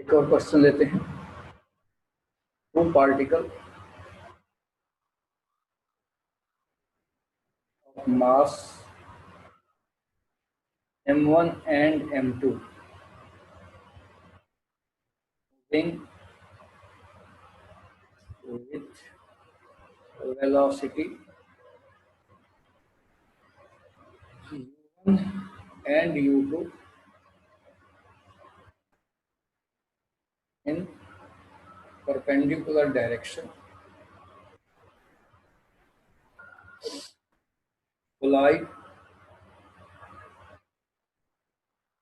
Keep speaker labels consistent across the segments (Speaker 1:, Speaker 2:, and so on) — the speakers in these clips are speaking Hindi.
Speaker 1: एक और क्वेश्चन लेते हैं। Two particle of mass m1 and m2 moving with velocity u1 and u2 in perpendicular direction collide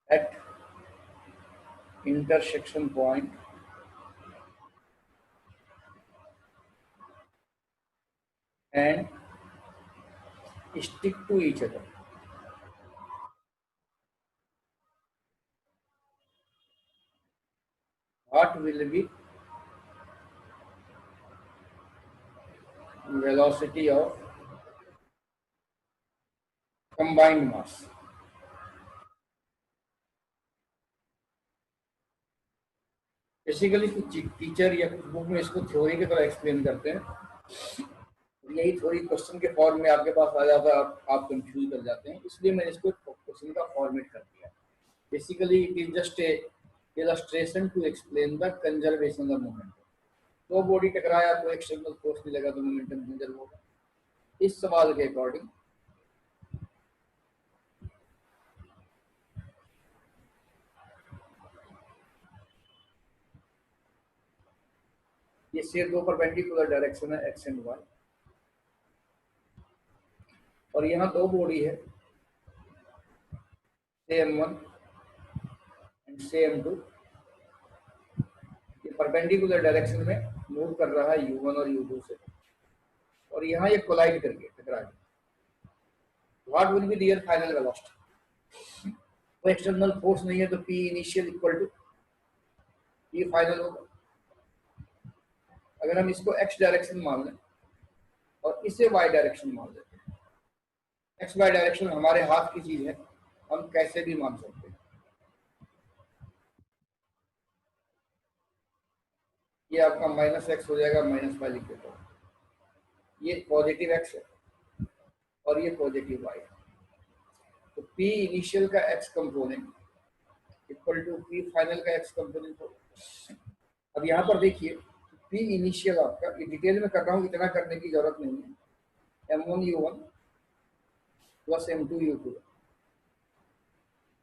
Speaker 1: at intersection point and stick to each other. What will be velocity of combined mass? Basically कुछ टीचर या कुछ बुक में इसको थ्योरी की तरह एक्सप्लेन करते हैं, यही थ्योरी क्वेश्चन के फॉर्म में आपके पास आ जाता है, आप कंफ्यूज कर जाते हैं, इसलिए मैंने इसको क्वेश्चन का फॉर्मेट कर दिया। Basically it is just a illustration to explain the conservation of momentum. दो बॉडी टकराया तो एक्सटर्नल फोर्स नहीं लगा तो मोमेंटम कंजर्व होगा। इस सवाल के अकॉर्डिंग ये सिर्फ दो परपेंडिकुलर डायरेक्शन है एक्स एंड वाई, और यहाँ दो बॉडी है m1 एंड m2, ये परपेंडिकुलर डायरेक्शन में मूव कर रहा है u1 और u2 से, और यहाँ ये कोलाइड करके टकरा गया। What will be there final velocity? तो एक्सटर्नल फोर्स नहीं है तो P initial equal to P final होगा। अगर हम इसको x डायरेक्शन मान लें और इसे y डायरेक्शन मान लेते हैं, x y डायरेक्शन हमारे हाथ की चीज है, हम कैसे भी मान सकते हैं। ये आपका माइनस एक्स हो जाएगा, माइनस वाई लिख देता हूं, ये पॉजिटिव x है और ये पॉजिटिव y है, तो P इनिशियल का x component equal to P final का x कंपोनेंट होगा। अब यहाँ पर देखिए P इनिशियल आपका, ये डिटेल में कर रहा हूँ, इतना करने की जरूरत नहीं है, m1 u1 plus m2 u2,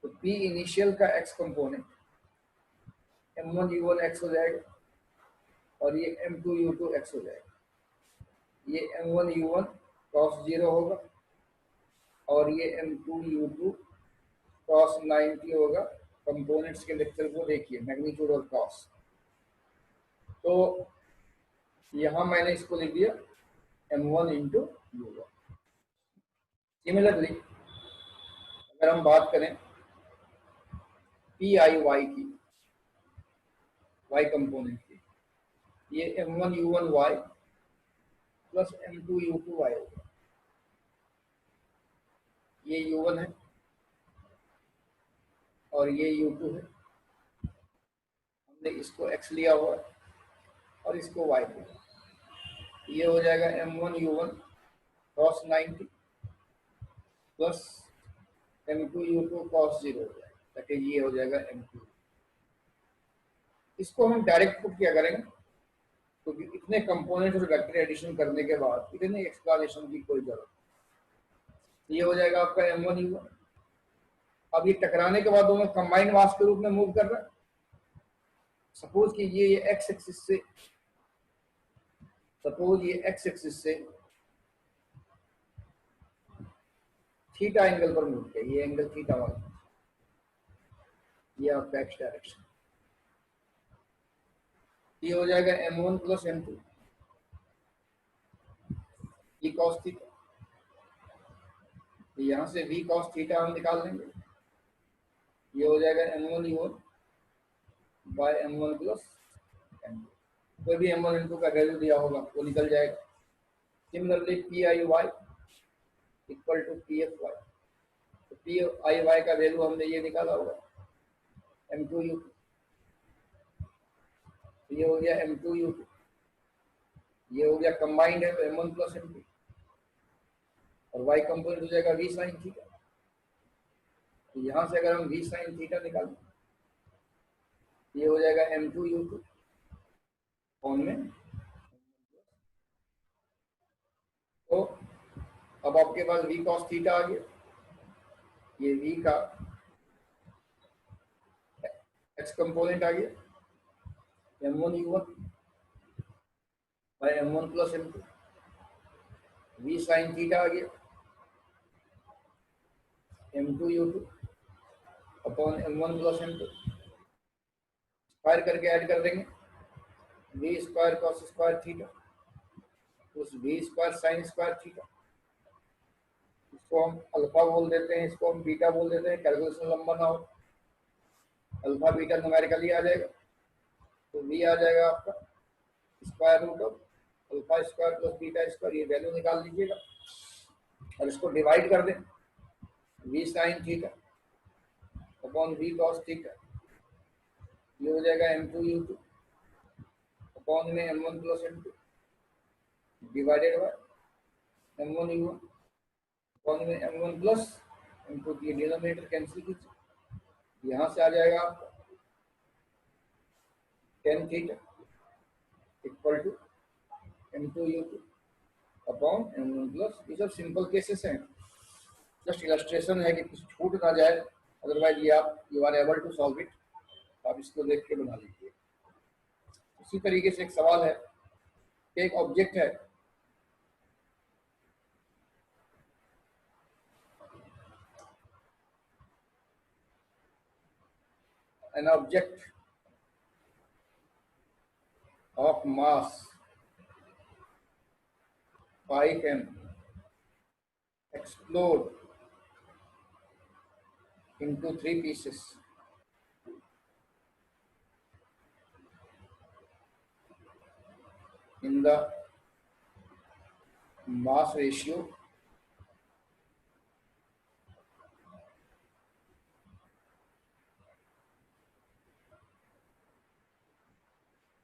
Speaker 1: तो P इनिशियल का x component m1 u1 x हो जाएगा और ये m2 u2 x हो जाएगा। ये m1 u1 cos 0 होगा और ये m2 u2 cos 90 होगा। कंपोनेंट्स के लेक्चर को देखिए, मैग्नीट्यूड और cos, तो यहाँ मैंने इसको लिख दिया m1 इंटू u1। सिमिलरली अगर हम बात करें पी आई वाई की, वाई कंपोनेंट की, ये m1 u1 y plus m2 u2 y होगा। ये u1 है और ये u2 है, हमने इसको x लिया हुआ है और इसको y लिया। ये हो जाएगा m1 u1 cos 90 plus m2 u2 cos 0 हो जाएगा, ताकि ये हो जाएगा m2। इसको हम डायरेक्ट पुट क्या करेंगे, क्योंकि तो इतने कंपोनेंट और वेक्टर एडिशन करने के बाद इतने एक्सप्लेनेशन की कोई जरूरत नहीं। ये हो जाएगा आपका m1 u1। अब ये टकराने के बाद दोनों कंबाइंड मास के रूप में मूव कर रहा है। सपोज कि ये एक्स एक्सिस से, सपोज ये एक्स एक्सिस से थीटा एंगल पर मूव किया, ये एंगल थीटा वाला, ये आपका एक्स डायरेक्शन, ये हो जाएगा m1 plus m2 v cos theta. यहां से v cos थीटा हम निकाल लेंगे, ये हो जाएगा m1 u1 bye m1 plus m2। कोई भी m1 m2 का वैल्यू दिया होगा वो निकल जाएगा। Similarly P I Y equal to P F Y, तो पी आई वाई का वैल्यू हमने ये निकाला होगा m2 u2 ये हो गया M2U2, ये हो गया कंबाइंड है तो M1 प्लस M2, और y कंपोनेंट हो जाएगा v साइन थीटा। तो यहाँ से अगर हम v साइन थीटा निकालें, ये हो जाएगा M2U2 कौन में। तो अब आपके पास v cos थीटा आ गया, ये v का x कंपोनेंट आ गया M1U1 by M1 plus M2, v sine theta आ गया M2U2 upon M1 plus M2, square करके ऐड कर देंगे v square cos square theta उस v square sine square theta, इसको हम अल्फा बोल देते हैं, इसको हम बीटा बोल देते हैं, कैलकुलेशन लंबा ना हो, अल्फा बीटा न्यूमेरिकली आ जाएगा। तो v आ जाएगा आपका square root of alpha square plus beta square, ये वैल्यू निकाल लीजिएगा और इसको डिवाइड कर दें v sine theta upon v cos theta, ये हो जाएगा M2U2 अपॉन में M1 plus M2 divided by M1U1 upon में M1 प्लस M2, की डिनोमिनेटर कैंसिल कीजिए, यहाँ से आ जाएगा आपका tan theta equal to M2U2 upon M1 plus. ये सब सिंपल केसेस हैं, जस्ट इलस्ट्रेशन है कि कुछ छूट ना जाए, अदरवाइज ये आप you are able to solve it, आप इसको देख के बना लीजिए। इसी तरीके से एक सवाल है कि एक ऑब्जेक्ट है, an object of mass 5m explode into 3 pieces in the mass ratio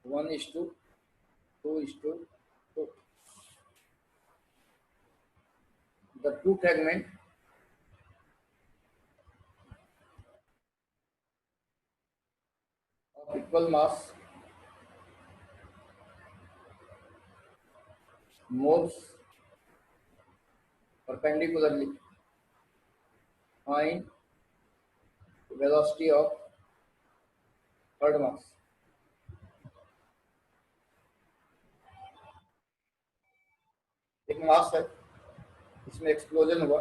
Speaker 1: 1:2:2. The two fragments of equal mass moves perpendicularly. Find velocity of third mass. एक मास है, इसमें एक्सप्लोजन हुआ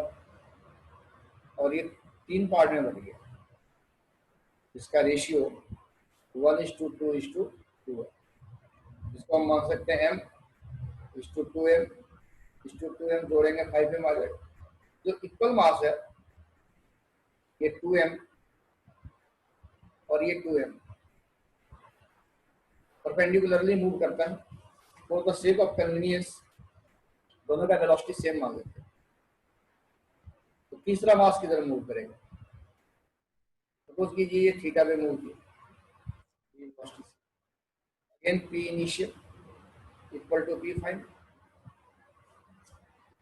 Speaker 1: और ये 3 पार्ट में बट गया, इसका रेशियो 1:2:2 है, इसको हम मान सकते हैं m:2m जोड़ेंगे 5m आ जाएगा। जो इक्वल मास है ये 2m और ये 2m परपेंडिकुलरली मूव करता है, for the sake of convenience दोनों का वेलोसिटी सेम मान लेते हैं। तो तीसरा मास किधर मूव करेगा, सपोज कीजिए ये थीटा पे मूव किया, again p initial equal to p final.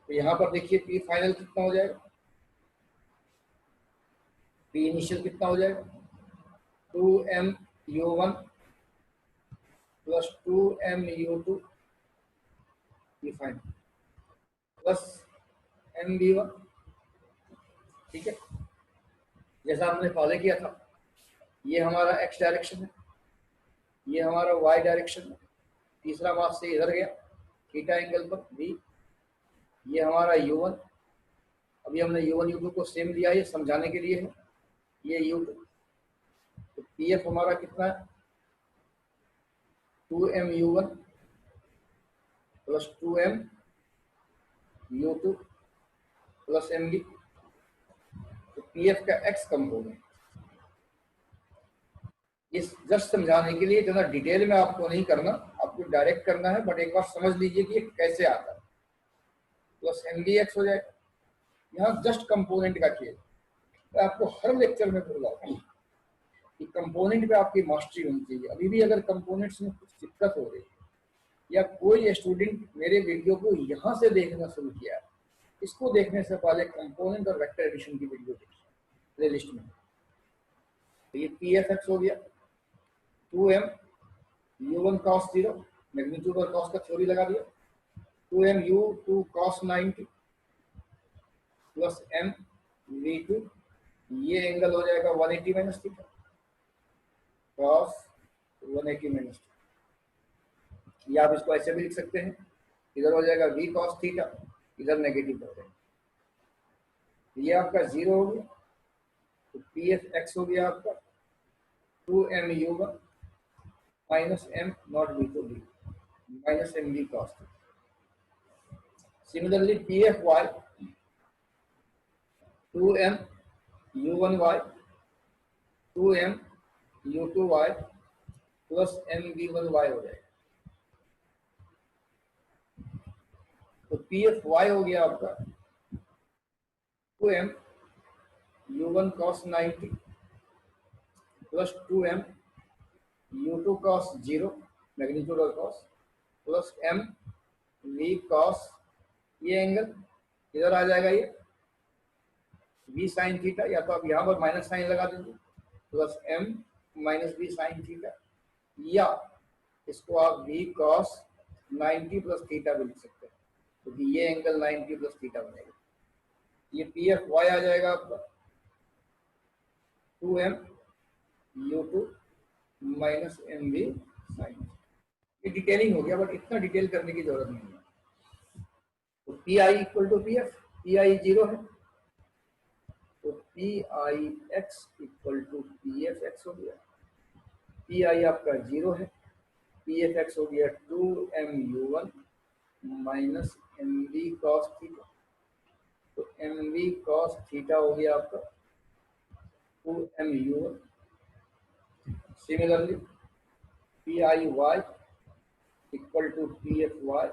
Speaker 1: तो यहाँ पर देखिए p फाइनल कितना हो जाएगा, p इनिशियल कितना हो जाएगा 2m_u1 plus 2m_u2 p final plus m_v1। ठीक है, जैसा हमने पहले किया था, ये हमारा x डायरेक्शन है, ये हमारा y डायरेक्शन है, तीसरा मास से इधर गया थीटा एंगल पर v, ये हमारा u1, अभी हमने u1 u2 को सेम लिया, ये समझाने के लिए है, ये u2। तो pf हमारा कितना है 2m_u1 plus 2m_u2 plus mv। तो pf का x कंपोनेंट, इस जस्ट समझाने के लिए, ज़्यादा डिटेल में आपको नहीं करना, आपको डायरेक्ट करना है, बट एक बार समझ लीजिए कि ये कैसे आता है। प्लस mdx हो जाएगा, यहाँ जस्ट कंपोनेंट का खेल। मैं आपको हर लेक्चर में बोल रहा हूँ कि कंपोनेंट पे आपकी मास्टरी होनी चाहिए। अभी भी अगर कंपोनेंट्स में कुछ दिक्कत हो रही है या कोई स्टूडेंट मेरे वीडियो को यहाँ से देखना शुरू किया है, इसको देखने से पहले कंपोनेंट और वेक्टर एडिशन की वीडियो देखिए प्ले लिस्ट में। तो ये पी एफ एक्स हो गया, 2m u1 cos 0, मैग्नीट्यूड और कॉस का थ्योरी लगा दिया, 2m u2 cos 90 plus m v2, ये एंगल हो जाएगा 180 minus theta cos 180 minus theta. या आप इसको ऐसे भी लिख सकते हैं, इधर हो जाएगा v cos थीटा, इधर नेगेटिव हो जाएगा। ये आपका 0 हो गया, तो पी एफ एक्स हो गया आपका 2m u1 minus m not v2 v minus m v cos theta. Similarly, PFY 2m u1y 2m u2y plus m v1y हो जाएगा। तो PFY हो गया आपका 2m u1 cos 90 plus 2m u2 cos 0 magnitude और cos plus m v cos, ये एंगल इधर आ जाएगा, ये v साइन थीटा, या तो आप यहाँ पर माइनस साइन लगा दीजिए, plus m minus v sine theta, या इसको आप v cos 90 प्लस थीटा भी लिख सकते हैं, क्योंकि ये एंगल 90 प्लस थीटा बनेगा। ये पी एफ वाई आ जाएगा आपका 2m u2 minus M V sine. ये डिटेलिंग हो गया, बट इतना डिटेल करने की जरूरत नहीं है। तो P I equal to P F, P I 0 है, तो P I X equal to P F X हो गया। पी आई आपका 0 है, पी एफ एक्स हो गया 2m u1 minus M V cos theta, तो एम वी कॉस थीटा हो गया आपका 2m u1। Similarly P I Y equal to P F Y,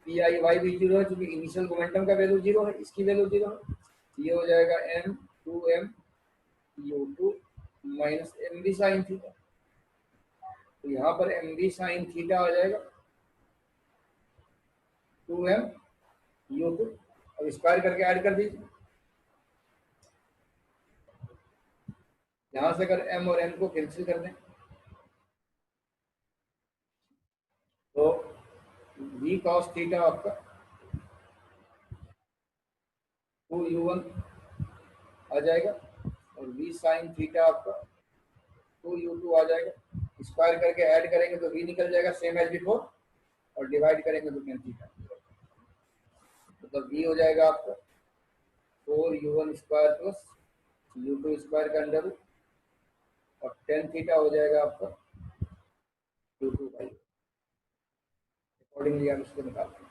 Speaker 1: P I Y भी 0 है, क्योंकि इनिशियल मोमेंटम का वैल्यू 0 है, इसकी वैल्यू 0 है। ये हो जाएगा m 2m u2 minus M V sine theta, तो यहाँ पर एम वी साइन थीटा आ जाएगा 2m u2। अब स्क्वायर करके ऐड कर दीजिए, यहाँ से अगर m और n को कैंसिल कर दें तो v cos थीटा आपका 2u1 आ जाएगा, और v sin थीटा आपका 2u2 आ जाएगा। स्क्वायर करके ऐड करेंगे तो v निकल जाएगा सेम एज बिफोर, और डिवाइड करेंगे तो tan थीटा, मतलब v हो जाएगा आपका 4u1 square plus u2 square का अंडर रूट, और tan थीटा हो जाएगा आपका u2 बाई, अकॉर्डिंगली आप इसको निकालते हैं।